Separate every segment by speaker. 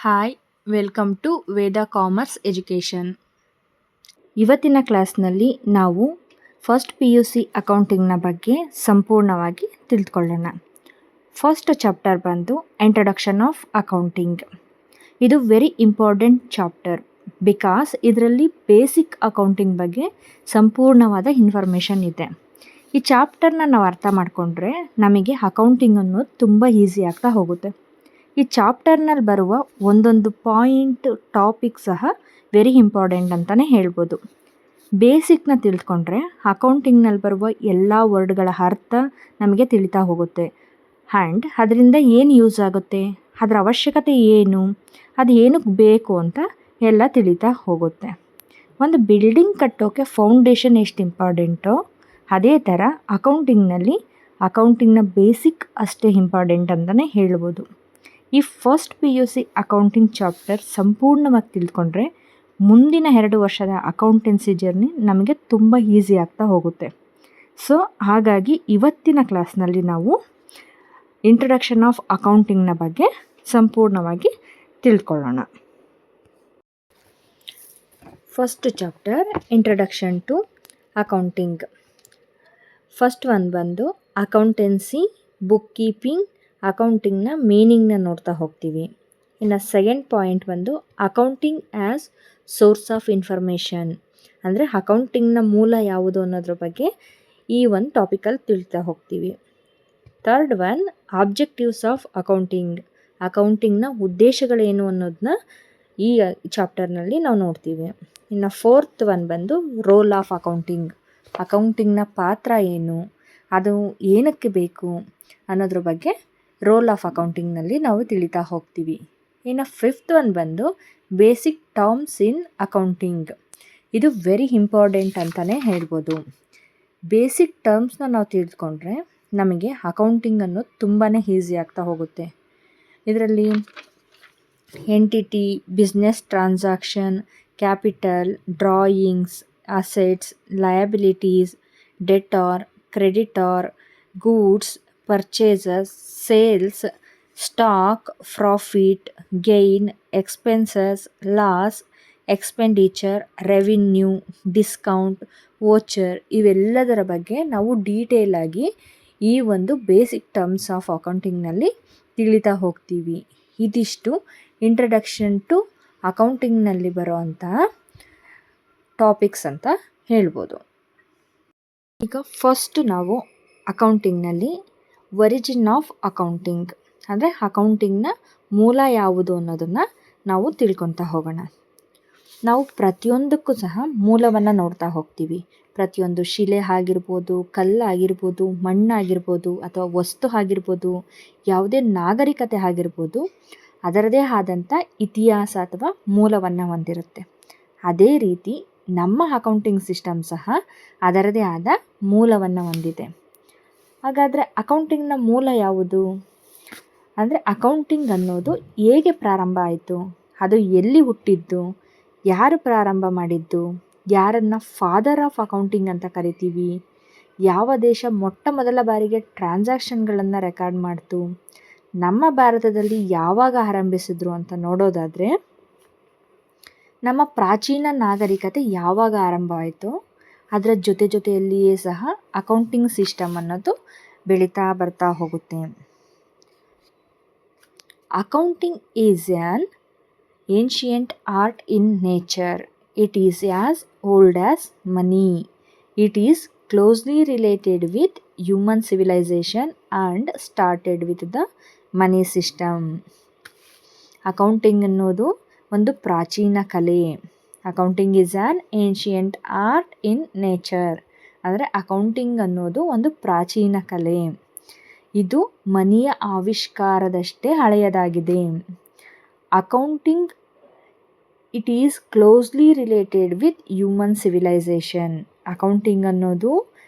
Speaker 1: Hi, welcome to Veda commerce education. ಇವತ್ತಿನ ಕ್ಲಾಸ್ನಲ್ಲಿ ನಾವು ಫಸ್ಟ್ PUC ಅಕೌಂಟಿಂಗ್ನ ಬಗ್ಗೆ ಸಂಪೂರ್ಣವಾಗಿ ತಿಳ್ಕೊಳ್ಳೋಣ. ಫಸ್ಟ್ ಚಾಪ್ಟರ್ ಬಂದು ಇಂಟ್ರಡಕ್ಷನ್ ಆಫ್ ಅಕೌಂಟಿಂಗ್. ಇದು ವೆರಿ ಇಂಪಾರ್ಟೆಂಟ್ ಚಾಪ್ಟರ್ ಬಿಕಾಸ್ ಇದರಲ್ಲಿ ಬೇಸಿಕ್ ಅಕೌಂಟಿಂಗ್ ಬಗ್ಗೆ ಸಂಪೂರ್ಣವಾದ ಇನ್ಫಾರ್ಮೇಷನ್ ಇದೆ. ಈ ಚಾಪ್ಟರ್ನ ನಾವು ಅರ್ಥ ಮಾಡಿಕೊಂಡ್ರೆ ನಮಗೆ ಅಕೌಂಟಿಂಗ್ ಅನ್ನೋದು ತುಂಬ ಈಸಿ ಆಗ್ತಾ ಹೋಗುತ್ತೆ. ಈ ಚಾಪ್ಟರ್ನಲ್ಲಿ ಬರುವ ಒಂದೊಂದು ಪಾಯಿಂಟ್ ಟಾಪಿಕ್ ಸಹ ವೆರಿ ಇಂಪಾರ್ಟೆಂಟ್ ಅಂತಲೇ ಹೇಳ್ಬೋದು. ಬೇಸಿಕ್ನ ತಿಳ್ಕೊಂಡ್ರೆ ಅಕೌಂಟಿಂಗ್ನಲ್ಲಿ ಬರುವ ಎಲ್ಲ ವರ್ಡ್ಗಳ ಅರ್ಥ ನಮಗೆ ತಿಳಿತಾ ಹೋಗುತ್ತೆ. ಆ್ಯಂಡ್ ಅದರಿಂದ ಏನು ಯೂಸ್ ಆಗುತ್ತೆ, ಅದರ ಅವಶ್ಯಕತೆ ಏನು, ಅದು ಏನಕ್ಕೆ ಬೇಕು ಅಂತ ಎಲ್ಲ ತಿಳಿತಾ ಹೋಗುತ್ತೆ. ಒಂದು ಬಿಲ್ಡಿಂಗ್ ಕಟ್ಟೋಕ್ಕೆ ಫೌಂಡೇಶನ್ ಎಷ್ಟು ಇಂಪಾರ್ಟೆಂಟೋ ಅದೇ ಥರ ಅಕೌಂಟಿಂಗ್ನ ಬೇಸಿಕ್ ಅಷ್ಟೇ ಇಂಪಾರ್ಟೆಂಟ್ ಅಂತಲೇ ಹೇಳ್ಬೋದು. ಈ ಫಸ್ಟ್ PUC ಅಕೌಂಟಿಂಗ್ ಚಾಪ್ಟರ್ ಸಂಪೂರ್ಣವಾಗಿ ತಿಳ್ಕೊಂಡ್ರೆ ಮುಂದಿನ 2 ವರ್ಷದ ಅಕೌಂಟೆನ್ಸಿ ಜರ್ನಿ ನಮಗೆ ತುಂಬ ಈಸಿ ಆಗ್ತಾ ಹೋಗುತ್ತೆ. ಸೊ ಹಾಗಾಗಿ ಇವತ್ತಿನ ಕ್ಲಾಸ್ನಲ್ಲಿ ನಾವು ಇಂಟ್ರಡಕ್ಷನ್ ಆಫ್ ಅಕೌಂಟಿಂಗ್ನ ಬಗ್ಗೆ ಸಂಪೂರ್ಣವಾಗಿ ತಿಳ್ಕೊಳ್ಳೋಣ. First chapter introduction to accounting. First one ಬಂದು ಅಕೌಂಟೆನ್ಸಿ, ಬುಕ್ ಕೀಪಿಂಗ್, ಅಕೌಂಟಿಂಗ್ನ ಮೀನಿಂಗ್ನ ನೋಡ್ತಾ ಹೋಗ್ತೀವಿ. ಇನ್ನು ಸೆಕೆಂಡ್ ಪಾಯಿಂಟ್ ಬಂದು accounting as source of information, ಅಂದರೆ ಅಕೌಂಟಿಂಗ್ನ ಮೂಲ ಯಾವುದು ಅನ್ನೋದ್ರ ಬಗ್ಗೆ ಈ ಒಂದು ಟಾಪಿಕಲ್ಲಿ ತಿಳ್ತಾ ಹೋಗ್ತೀವಿ. ಥರ್ಡ್ ಒನ್ ಆಬ್ಜೆಕ್ಟಿವ್ಸ್ ಆಫ್ ಅಕೌಂಟಿಂಗ್ನ ಉದ್ದೇಶಗಳೇನು ಅನ್ನೋದನ್ನ ಈ ಚಾಪ್ಟರ್ನಲ್ಲಿ ನಾವು ನೋಡ್ತೀವಿ. ಇನ್ನು ಫೋರ್ತ್ ಒನ್ ಬಂದು ರೋಲ್ ಆಫ್ ಅಕೌಂಟಿಂಗ್ನ ಪಾತ್ರ ಏನು, ಅದು ಏನಕ್ಕೆ ಬೇಕು ಅನ್ನೋದ್ರ ಬಗ್ಗೆ ರೋಲ್ ಆಫ್ ಅಕೌಂಟಿಂಗ್ನಲ್ಲಿ ನಾವು ತಿಳಿತಾ ಹೋಗ್ತೀವಿ. ಇನ್ನು ಫಿಫ್ತ್ ಒನ್ ಬಂದು ಬೇಸಿಕ್ ಟರ್ಮ್ಸ್ ಇನ್ ಅಕೌಂಟಿಂಗ್. ಇದು ವೆರಿ ಇಂಪಾರ್ಟೆಂಟ್ ಅಂತಲೇ ಹೇಳ್ಬೋದು. ಬೇಸಿಕ್ ಟರ್ಮ್ಸ್ನ ನಾವು ತಿಳ್ಕೊಂಡ್ರೆ ನಮಗೆ ಅಕೌಂಟಿಂಗ್ ಅನ್ನೋದು ತುಂಬಾ ಈಸಿ ಆಗ್ತಾ ಹೋಗುತ್ತೆ. ಇದರಲ್ಲಿ entity, business transaction, capital, drawings, assets, liabilities, debtor, creditor, goods, purchases, sales, stock, profit, gain, expenses, loss, expenditure, revenue, discount, voucher ಇವೆಲ್ಲದರ ಬಗ್ಗೆ ನಾವು ಡೀಟೇಲಾಗಿ ಈ ಒಂದು ಬೇಸಿಕ್ ಟರ್ಮ್ಸ್ ಆಫ್ ಅಕೌಂಟಿಂಗ್ನಲ್ಲಿ ತಿಳಿತಾ ಹೋಗ್ತೀವಿ. ಇದಿಷ್ಟು ಇಂಟ್ರಡಕ್ಷನ್ ಟು ಅಕೌಂಟಿಂಗ್ನಲ್ಲಿ ಬರೋವಂತಹ ಟಾಪಿಕ್ಸ್ ಅಂತ ಹೇಳ್ಬೋದು. ಈಗ ಫಸ್ಟ್ ನಾವು ಅಕೌಂಟಿಂಗ್ನಲ್ಲಿ ಒರಿಜಿನ್ ಆಫ್ ಅಕೌಂಟಿಂಗ್, ಅಂದರೆ ಅಕೌಂಟಿಂಗ್ನ ಮೂಲ ಯಾವುದು ಅನ್ನೋದನ್ನು ನಾವು ತಿಳ್ಕೊತಾ ಹೋಗೋಣ. ನಾವು ಪ್ರತಿಯೊಂದಕ್ಕೂ ಸಹ ಮೂಲವನ್ನು ನೋಡ್ತಾ ಹೋಗ್ತೀವಿ. ಪ್ರತಿಯೊಂದು ಶಿಲೆ ಆಗಿರ್ಬೋದು, ಕಲ್ಲಾಗಿರ್ಬೋದು, ಮಣ್ಣಾಗಿರ್ಬೋದು, ಅಥವಾ ವಸ್ತು ಆಗಿರ್ಬೋದು, ಯಾವುದೇ ನಾಗರಿಕತೆ ಆಗಿರ್ಬೋದು, ಅದರದೇ ಆದಂಥ ಇತಿಹಾಸ ಅಥವಾ ಮೂಲವನ್ನು ಹೊಂದಿರುತ್ತೆ. ಅದೇ ರೀತಿ ನಮ್ಮ ಅಕೌಂಟಿಂಗ್ ಸಿಸ್ಟಮ್ ಸಹ ಅದರದೇ ಆದ ಮೂಲವನ್ನು ಹೊಂದಿದೆ. ಹಾಗಾದರೆ ಅಕೌಂಟಿಂಗ್ನ ಮೂಲ ಯಾವುದು? ಅಂದರೆ ಅಕೌಂಟಿಂಗ್ ಅನ್ನೋದು ಹೇಗೆ ಪ್ರಾರಂಭ ಆಯಿತು, ಅದು ಎಲ್ಲಿ ಹುಟ್ಟಿದ್ದು, ಯಾರು ಪ್ರಾರಂಭ ಮಾಡಿದ್ದು, ಯಾರನ್ನು ಫಾದರ್ ಆಫ್ ಅಕೌಂಟಿಂಗ್ ಅಂತ ಕರಿತೀವಿ, ಯಾವ ದೇಶ ಮೊಟ್ಟ ಮೊದಲ ಬಾರಿಗೆ ಟ್ರಾನ್ಸಾಕ್ಷನ್ಗಳನ್ನು ರೆಕಾರ್ಡ್ ಮಾಡ್ತು, ನಮ್ಮ ಭಾರತದಲ್ಲಿ ಯಾವಾಗ ಆರಂಭಿಸಿದ್ರು ಅಂತ ನೋಡೋದಾದರೆ ನಮ್ಮ ಪ್ರಾಚೀನ ನಾಗರಿಕತೆ ಯಾವಾಗ ಆರಂಭ ಆಯಿತು ಅದರ ಜೊತೆಯಲ್ಲಿಯೇ ಸಹ ಅಕೌಂಟಿಂಗ್ ಸಿಸ್ಟಮ್ ಅನ್ನೋದು ಬೆಳೀತಾ ಬರ್ತಾ ಹೋಗುತ್ತೆ. Accounting is an ancient art in nature. It is as old as money. It is closely related with human civilisation and started with the money system. Accounting ಅನ್ನೋದು ಒಂದು ಪ್ರಾಚೀನ ಕಲೆ. Accounting is an ancient art in nature, ಅಂದರೆ accounting ಅನ್ನೋದು ಒಂದು ಪ್ರಾಚೀನ ಕಲೆ. ಇದು ಮನಿಯ ಆವಿಷ್ಕಾರದಷ್ಟೇ ಹಳೆಯದಾಗಿದೆ. Accounting it is closely related with human civilisation. Accounting ಅನ್ನೋದು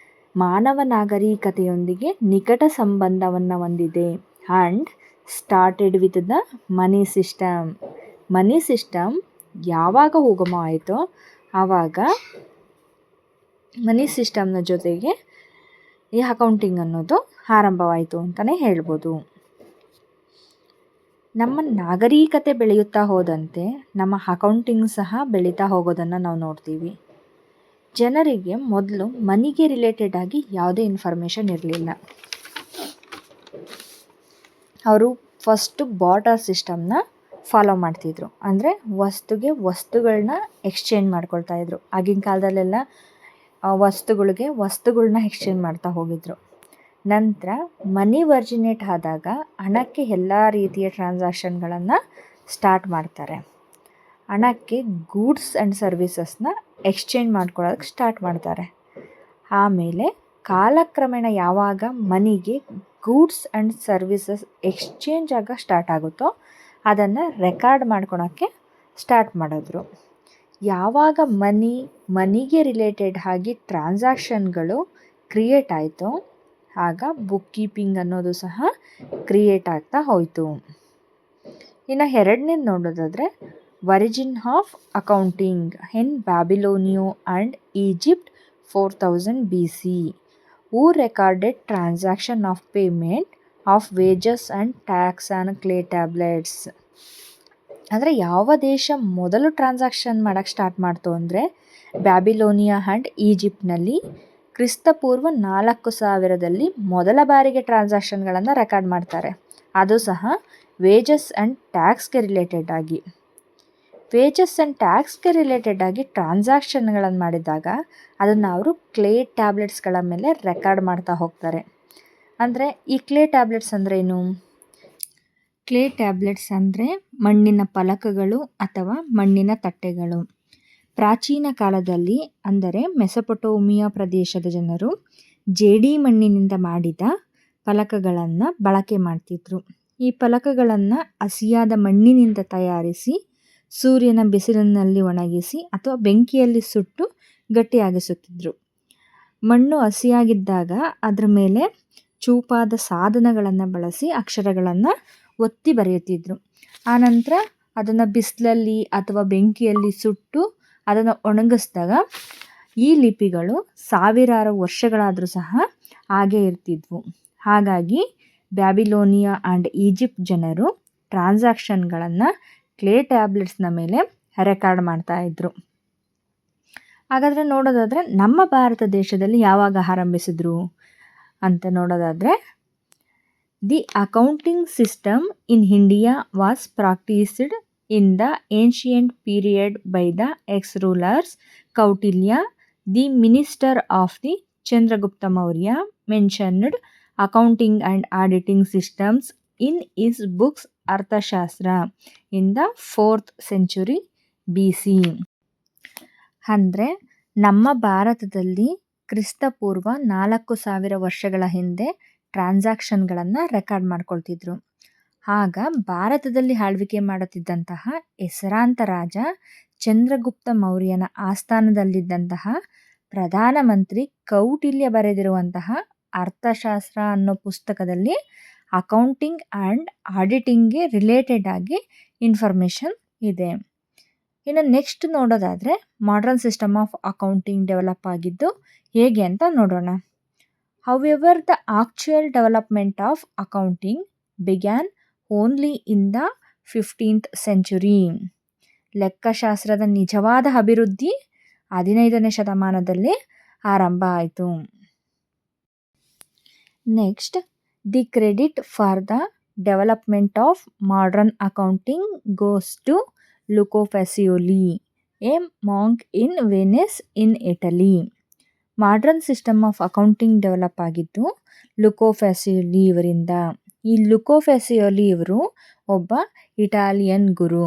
Speaker 1: ಮಾನವ ನಾಗರಿಕತೆಯೊಂದಿಗೆ ನಿಕಟ ಸಂಬಂಧವನ್ನು ಹೊಂದಿದೆ. And started with the money system. Money system ಯಾವಾಗ ಉಗಮ ಆಯಿತೋ ಆವಾಗ ಮನಿ ಸಿಸ್ಟಮ್ನ ಜೊತೆಗೆ ಈ ಅಕೌಂಟಿಂಗ್ ಅನ್ನೋದು ಆರಂಭವಾಯಿತು ಅಂತಲೇ ಹೇಳ್ಬೋದು. ನಮ್ಮ ನಾಗರಿಕತೆ ಬೆಳೆಯುತ್ತಾ ಹೋದಂತೆ ನಮ್ಮ ಅಕೌಂಟಿಂಗ್ ಸಹ ಬೆಳೀತಾ ಹೋಗೋದನ್ನು ನಾವು ನೋಡ್ತೀವಿ. ಜನರಿಗೆ ಮೊದಲು ಮನಿಗೆ ರಿಲೇಟೆಡ್ ಆಗಿ ಯಾವುದೇ ಇನ್ಫಾರ್ಮೇಷನ್ ಇರಲಿಲ್ಲ. ಅವರು ಫಸ್ಟು ಬಾರ್ಟರ್ ಸಿಸ್ಟಮ್ನ ಫಾಲೋ ಮಾಡ್ತಿದ್ರು. ಅಂದರೆ ವಸ್ತುಗೆ ವಸ್ತುಗಳನ್ನ ಎಕ್ಸ್ಚೇಂಜ್ ಮಾಡ್ಕೊಳ್ತಾಯಿದ್ರು. ಆಗಿನ ಕಾಲದಲ್ಲೆಲ್ಲ ವಸ್ತುಗಳಿಗೆ ವಸ್ತುಗಳನ್ನ ಎಕ್ಸ್ಚೇಂಜ್ ಮಾಡ್ತಾ ಹೋಗಿದ್ರು. ನಂತರ ಮನಿ ವರ್ಜಿನೇಟ್ ಆದಾಗ ಹಣಕ್ಕೆ ಎಲ್ಲ ರೀತಿಯ ಟ್ರಾನ್ಸಾಕ್ಷನ್ಗಳನ್ನು ಸ್ಟಾರ್ಟ್ ಮಾಡ್ತಾರೆ. ಹಣಕ್ಕೆ ಗೂಡ್ಸ್ ಆ್ಯಂಡ್ ಸರ್ವೀಸಸ್ನ ಎಕ್ಸ್ಚೇಂಜ್ ಮಾಡ್ಕೊಳ್ಳೋಕೆ ಸ್ಟಾರ್ಟ್ ಮಾಡ್ತಾರೆ. ಆಮೇಲೆ ಕಾಲಕ್ರಮೇಣ ಯಾವಾಗ ಮನಿಗೆ ಗೂಡ್ಸ್ ಆ್ಯಂಡ್ ಸರ್ವೀಸಸ್ ಎಕ್ಸ್ಚೇಂಜ್ ಆಗ ಸ್ಟಾರ್ಟ್ ಆಗುತ್ತೋ ಅದನ್ನು ರೆಕಾರ್ಡ್ ಮಾಡ್ಕೊಳಕ್ಕೆ ಸ್ಟಾರ್ಟ್ ಮಾಡಿದ್ರು. ಯಾವಾಗ ಮನಿಗೆ ರಿಲೇಟೆಡ್ ಆಗಿ ಟ್ರಾನ್ಸಾಕ್ಷನ್ಗಳು ಕ್ರಿಯೇಟ್ ಆಯಿತೋ ಆಗ ಬುಕ್ ಕೀಪಿಂಗ್ ಅನ್ನೋದು ಸಹ ಕ್ರಿಯೇಟ್ ಆಗ್ತಾ ಹೋಯಿತು. ಇನ್ನು ಎರಡನೇದು ನೋಡೋದಾದರೆ origin of accounting in Babylonia and Egypt 4000 BC who recorded transaction of payment of wages and tax on clay tablets. ಅಂದರೆ ಯಾವ ದೇಶ ಮೊದಲು ಟ್ರಾನ್ಸಾಕ್ಷನ್ ಮಾಡೋಕ್ಕೆ ಸ್ಟಾರ್ಟ್ ಮಾಡ್ತು ಅಂದರೆ ಬ್ಯಾಬಿಲೋನಿಯಾ ಆ್ಯಂಡ್ ಈಜಿಪ್ಟ್ನಲ್ಲಿ ಕ್ರಿಸ್ತಪೂರ್ವ 4000ರಲ್ಲಿ ಮೊದಲ ಬಾರಿಗೆ ಟ್ರಾನ್ಸಾಕ್ಷನ್ಗಳನ್ನು ರೆಕಾರ್ಡ್ ಮಾಡ್ತಾರೆ. ಅದು ಸಹ ವೇಜಸ್ ಆ್ಯಂಡ್ ಟ್ಯಾಕ್ಸ್ಗೆ ರಿಲೇಟೆಡ್ ಆಗಿ. ವೇಜಸ್ ಆ್ಯಂಡ್ ಟ್ಯಾಕ್ಸ್ಗೆ ರಿಲೇಟೆಡ್ ಆಗಿ ಟ್ರಾನ್ಸಾಕ್ಷನ್ಗಳನ್ನು ಮಾಡಿದಾಗ ಅದನ್ನು ಅವರು ಕ್ಲೇ ಟ್ಯಾಬ್ಲೆಟ್ಸ್ಗಳ ಮೇಲೆ ರೆಕಾರ್ಡ್ ಮಾಡ್ತಾ ಹೋಗ್ತಾರೆ. ಅಂದರೆ ಈ ಕ್ಲೇ ಟ್ಯಾಬ್ಲೆಟ್ಸ್ ಅಂದರೆ ಏನು? ಕ್ಲೇ ಟ್ಯಾಬ್ಲೆಟ್ಸ್ ಅಂದರೆ ಮಣ್ಣಿನ ಫಲಕಗಳು ಅಥವಾ ಮಣ್ಣಿನ ತಟ್ಟೆಗಳು. ಪ್ರಾಚೀನ ಕಾಲದಲ್ಲಿ ಅಂದರೆ ಮೆಸೊಪೊಟೇಮಿಯಾ ಪ್ರದೇಶದ ಜನರು ಜೇಡಿ ಮಣ್ಣಿನಿಂದ ಮಾಡಿದ ಫಲಕಗಳನ್ನು ಬಳಕೆ ಮಾಡ್ತಿದ್ರು. ಈ ಫಲಕಗಳನ್ನು ಹಸಿಯಾದ ಮಣ್ಣಿನಿಂದ ತಯಾರಿಸಿ ಸೂರ್ಯನ ಬಿಸಿಲಿನಲ್ಲಿ ಒಣಗಿಸಿ ಅಥವಾ ಬೆಂಕಿಯಲ್ಲಿ ಸುಟ್ಟು ಗಟ್ಟಿಯಾಗಿಸುತ್ತಿದ್ದರು. ಮಣ್ಣು ಹಸಿಯಾಗಿದ್ದಾಗ ಅದರ ಮೇಲೆ ಚೂಪಾದ ಸಾಧನಗಳನ್ನು ಬಳಸಿ ಅಕ್ಷರಗಳನ್ನು ಒತ್ತಿ ಬರೆಯುತ್ತಿದ್ದರು. ಆನಂತರ ಅದನ್ನು ಬಿಸಿಲಲ್ಲಿ ಅಥವಾ ಬೆಂಕಿಯಲ್ಲಿ ಸುಟ್ಟು ಅದನ್ನು ಒಣಗಿಸಿದಾಗ ಈ ಲಿಪಿಗಳು ಸಾವಿರಾರು ವರ್ಷಗಳಾದರೂ ಸಹ ಹಾಗೇ ಇರ್ತಿದ್ವು. ಹಾಗಾಗಿ ಬ್ಯಾಬಿಲೋನಿಯಾ ಆ್ಯಂಡ್ ಈಜಿಪ್ಟ್ ಜನರು ಟ್ರಾನ್ಸಾಕ್ಷನ್ಗಳನ್ನು ಕ್ಲೇ ಟ್ಯಾಬ್ಲೆಟ್ಸ್ನ ಮೇಲೆ ರೆಕಾರ್ಡ್ ಮಾಡ್ತಾಯಿದ್ರು. ಹಾಗಾದರೆ ನೋಡೋದಾದರೆ ನಮ್ಮ ಭಾರತ ದೇಶದಲ್ಲಿ ಯಾವಾಗ ಆರಂಭಿಸಿದ್ರು ಅಂತ ನೋಡೋದಾದರೆ the accounting system in India was practised in the ancient period by the X rulers Kautilya. The minister of the Chandragupta Maurya mentioned accounting and auditing systems in is books ಅರ್ಥಶಾಸ್ತ್ರ in the 4th century BC. ಅಂದರೆ ನಮ್ಮ ಭಾರತದಲ್ಲಿ ಕ್ರಿಸ್ತಪೂರ್ವ 4000 ವರ್ಷಗಳ ಹಿಂದೆ ಟ್ರಾನ್ಸಾಕ್ಷನ್ಗಳನ್ನು record ಮಾಡ್ಕೊಳ್ತಿದ್ರು. ಆಗ ಭಾರತದಲ್ಲಿ ಆಳ್ವಿಕೆ ಮಾಡುತ್ತಿದ್ದಂತಹ ಹೆಸರಾಂತ ರಾಜ ಚಂದ್ರಗುಪ್ತ ಮೌರ್ಯನ ಆಸ್ಥಾನದಲ್ಲಿದ್ದಂತಹ ಪ್ರಧಾನಮಂತ್ರಿ ಕೌಟಿಲ್ಯ ಬರೆದಿರುವಂತಹ ಅರ್ಥಶಾಸ್ತ್ರ ಅನ್ನೋ ಪುಸ್ತಕದಲ್ಲಿ ಅಕೌಂಟಿಂಗ್ ಆ್ಯಂಡ್ ಆಡಿಟಿಂಗ್ಗೆ ರಿಲೇಟೆಡ್ ಆಗಿ ಇನ್ಫಾರ್ಮೇಷನ್ ಇದೆ. ಇನ್ನು ನೆಕ್ಸ್ಟ್ ನೋಡೋದಾದರೆ modern system of accounting develop ಆಗಿದ್ದು ಹೇಗೆ ಅಂತ ನೋಡೋಣ. However the actual development of accounting began only in the 15th century. ಲೆಕ್ಕಶಾಸ್ತ್ರದ ನಿಜವಾದ ಅಭಿವೃದ್ಧಿ 15ನೇ ಶತಮಾನದಲ್ಲಿ ಆರಂಭ ಆಯಿತು. Next, the credit for the development of modern accounting goes to Luca Pacioli, a monk in Venice in Italy. Modern system of accounting develop ಆಗಿದ್ದು Luca Pacioli ಇವರಿಂದ. ಈ ಲುಕೋ ಫೆಸಿಯೋಲಿ ಇವರು ಒಬ್ಬ Italian Guru.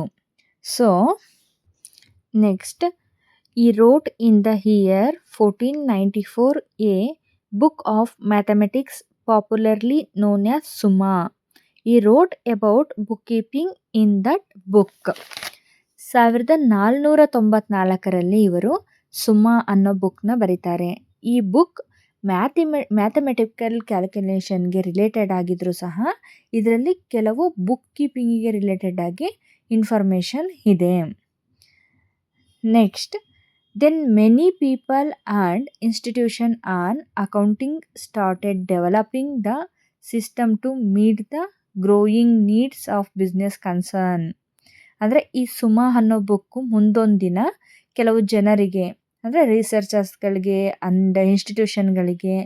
Speaker 1: So next, he wrote in the year 1494 a book of mathematics popularly known as Summa. He wrote about bookkeeping in that book. 1494ರಲ್ಲಿ ಇವರು ಸುಮಾ ಅನ್ನೋ ಬುಕ್ನ ಬರೀತಾರೆ. ಈ ಬುಕ್ ಮ್ಯಾಥಮೆಟಿಕಲ್ ಕ್ಯಾಲ್ಕುಲೇಷನ್ಗೆ ರಿಲೇಟೆಡ್ ಆಗಿದ್ರೂ ಸಹ ಇದರಲ್ಲಿ ಕೆಲವು ಬುಕ್ ಕೀಪಿಂಗಿಗೆ ರಿಲೇಟೆಡ್ ಆಗಿ ಇನ್ಫಾರ್ಮೇಷನ್ ಇದೆ. Next, then many people and institution on accounting started developing the system to meet the growing needs of business concern. ಅಂದರೆ ಈ ಸುಮ ಅನ್ನೋ ಬುಕ್ಕು ಮುಂದೊಂದು ದಿನ ಕೆಲವು ಜನರಿಗೆ ಅಂದರೆ ರಿಸರ್ಚರ್ಸ್ಗಳಿಗೆ ಅಂಡ್ ಇನ್ಸ್ಟಿಟ್ಯೂಷನ್ಗಳಿಗೆ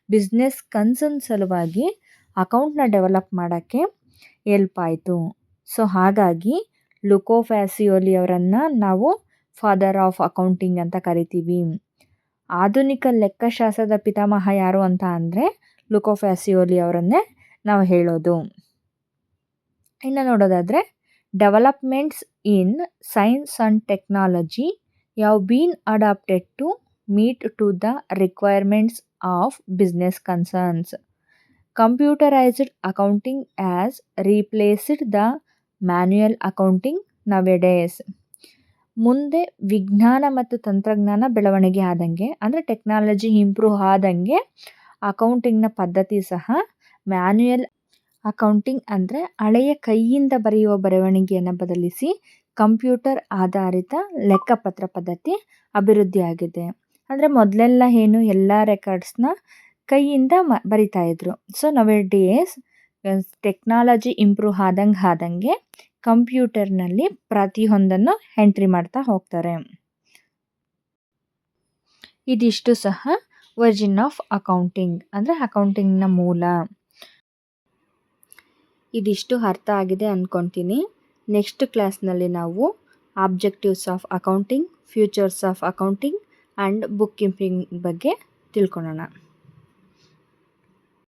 Speaker 1: ಬಿಸ್ನೆಸ್ ಕನ್ಸರ್ನ್ ಸಲುವಾಗಿ ಅಕೌಂಟ್ನ ಡೆವಲಪ್ ಮಾಡೋಕ್ಕೆ ಹೆಲ್ಪ್ ಆಯಿತು. ಸೊ ಹಾಗಾಗಿ ಲುಕೋ ಫ್ಯಾಸಿಯೋಲಿ ಅವರನ್ನು ನಾವು ಫಾದರ್ ಆಫ್ ಅಕೌಂಟಿಂಗ್ ಅಂತ ಕರಿತೀವಿ. ಆಧುನಿಕ ಲೆಕ್ಕಶಾಸ್ತ್ರದ ಪಿತಾಮಹ ಯಾರು ಅಂತ ಅಂದರೆ ಲುಕೋ ಫ್ಯಾಸಿಯೋಲಿ ಅವರನ್ನೇ ನಾವು ಹೇಳೋದು. ಇನ್ನು ನೋಡೋದಾದರೆ developments in science and technology have been adapted to meet to the requirements of business concerns. Computerized accounting as replaced the manual accounting nowadays. ಮುಂದೆ ವಿಜ್ಞಾನ ಮತ್ತು ತಂತ್ರಜ್ಞಾನ ಬೆಳವಣಿಗೆ ಆದಂಗೆ ಅಂದರೆ ಟೆಕ್ನಾಲಜಿ ಇಂಪ್ರೂವ್ ಆದಂಗೆ ಅಕೌಂಟಿಂಗ್ನ ಪದ್ಧತಿ ಸಹ ಮ್ಯಾನ್ಯುಯಲ್ ಅಕೌಂಟಿಂಗ್ ಅಂದರೆ ಹಳೆಯ ಕೈಯಿಂದ ಬರೆಯುವ ಬರವಣಿಗೆಯನ್ನು ಬದಲಿಸಿ ಕಂಪ್ಯೂಟರ್ ಆಧಾರಿತ ಲೆಕ್ಕಪತ್ರ ಪದ್ಧತಿ ಅಭಿವೃದ್ಧಿಯಾಗಿದೆ. ಅಂದರೆ ಮೊದಲೆಲ್ಲ ಏನು ಎಲ್ಲ ರೆಕಾರ್ಡ್ಸ್ನ ಕೈಯಿಂದ ಬರಿತಾ ಇದ್ರು. ಸೊ ನವೆಡೇಸ್ ಟೆಕ್ನಾಲಜಿ ಇಂಪ್ರೂವ್ ಆದಂಗೆ ಕಂಪ್ಯೂಟರ್ನಲ್ಲಿ ಪ್ರತಿಯೊಂದನ್ನು ಎಂಟ್ರಿ ಮಾಡ್ತಾ ಹೋಗ್ತಾರೆ. ಇದಿಷ್ಟು ಸಹ ಒರಿಜಿನ್ ಆಫ್ ಅಕೌಂಟಿಂಗ್ ಅಂದರೆ ಅಕೌಂಟಿಂಗ್ನ ಮೂಲ. ಇದಿಷ್ಟು ಅರ್ಥ ಆಗಿದೆ ಅಂದ್ಕೊತೀನಿ. ನೆಕ್ಸ್ಟ್ ಕ್ಲಾಸ್ನಲ್ಲಿ ನಾವು objectives of accounting, futures of accounting and book keeping ಬಗ್ಗೆ ತಿಳ್ಕೊಳ್ಳೋಣ.